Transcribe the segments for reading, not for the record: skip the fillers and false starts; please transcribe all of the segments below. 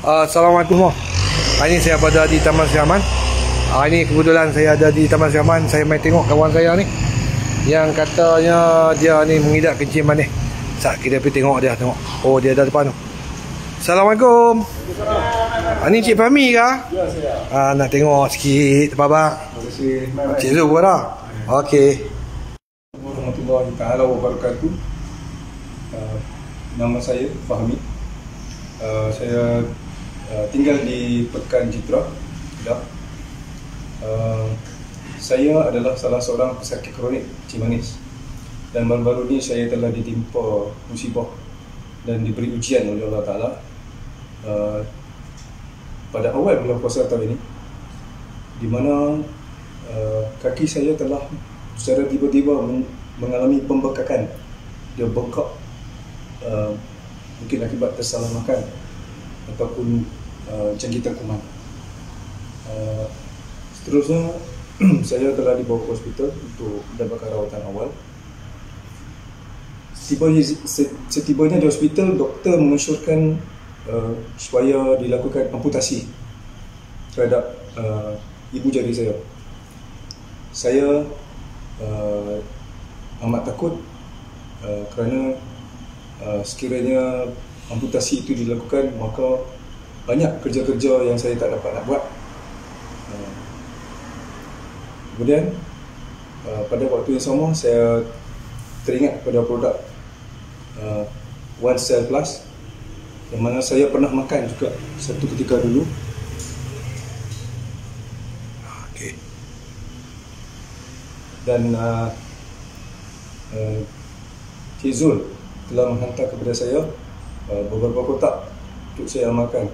Assalamualaikum. Hari ni saya berada di Taman Sri Aman. Hari ni kebetulan saya ada di Taman Sri Aman. Saya mai tengok kawan saya ni yang katanya dia ni mengidap kencing manis. Sat kita pergi tengok dia, tengok. Oh, dia ada depan tu. Assalamualaikum. Ni Cik Fahmi ke? Ya, saya. Nak tengok sikit apa bang? Terima kasih. Cik Zul dah. Okey. Warahmatullahi taala wabarakatuh. Nama saya Fahmi. Saya tinggal di Pekan Jitra, Kedah. Saya adalah salah seorang pesakit kronik kencing manis, dan baru-baru ni saya telah ditimpa musibah dan diberi ujian oleh Allah Ta'ala pada awal bulan puasa tahun ini, di mana kaki saya telah secara tiba-tiba mengalami pembekakan. Dia bengkak, mungkin akibat tersalah makan ataupun jangkitan kuman. Seterusnya saya telah dibawa ke hospital untuk mendapatkan rawatan awal. Setibanya di hospital, doktor mengesyorkan supaya dilakukan amputasi terhadap ibu jari saya. Saya amat takut kerana sekiranya amputasi itu dilakukan, maka banyak kerja-kerja yang saya tak dapat nak buat. Kemudian pada waktu yang sama, saya teringat pada produk One Cell Plus, yang mana saya pernah makan juga satu ketika dulu. Okey. Dan Cik Zul telah menghantar kepada saya beberapa kotak untuk saya amalkan.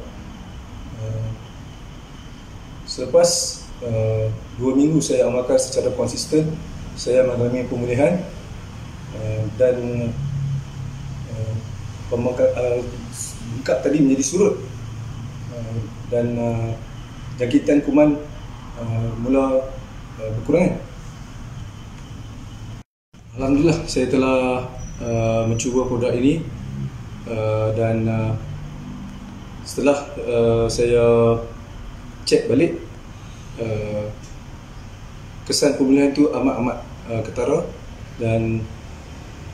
Selepas 2 minggu saya amalkan secara konsisten, saya mengalami pemulihan dan bengkak tadi menjadi surut, dan jangkitan kuman mula berkurangan. Alhamdulillah, saya telah mencuba produk ini, dan setelah saya cek balik, kesan pemulihan itu amat-amat ketara, dan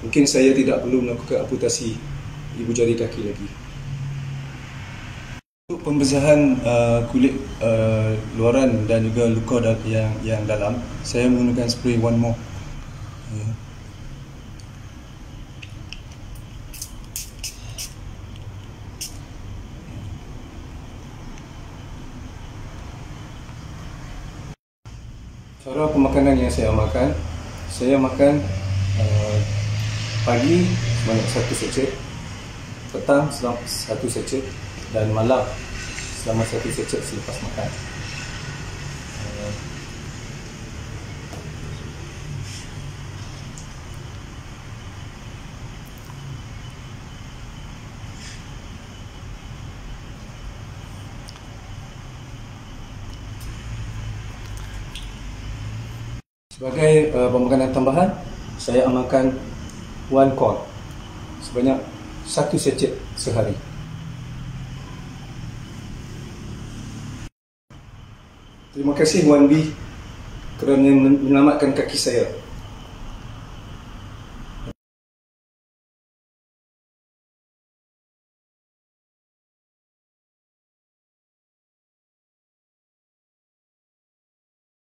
mungkin saya tidak perlu melakukan amputasi ibu jari kaki lagi. Untuk pembersihan kulit luaran dan juga luka yang dalam, saya menggunakan spray One More. Cara pemakanan yang saya amalkan, saya makan pagi sebanyak 1 sachet, petang selama 1 sachet, dan malam selama 1 sachet selepas makan. Sebagai pemakanan tambahan, saya amalkan One Core sebanyak 1 sachet sehari. Terima kasih One B kerana menyelamatkan kaki saya.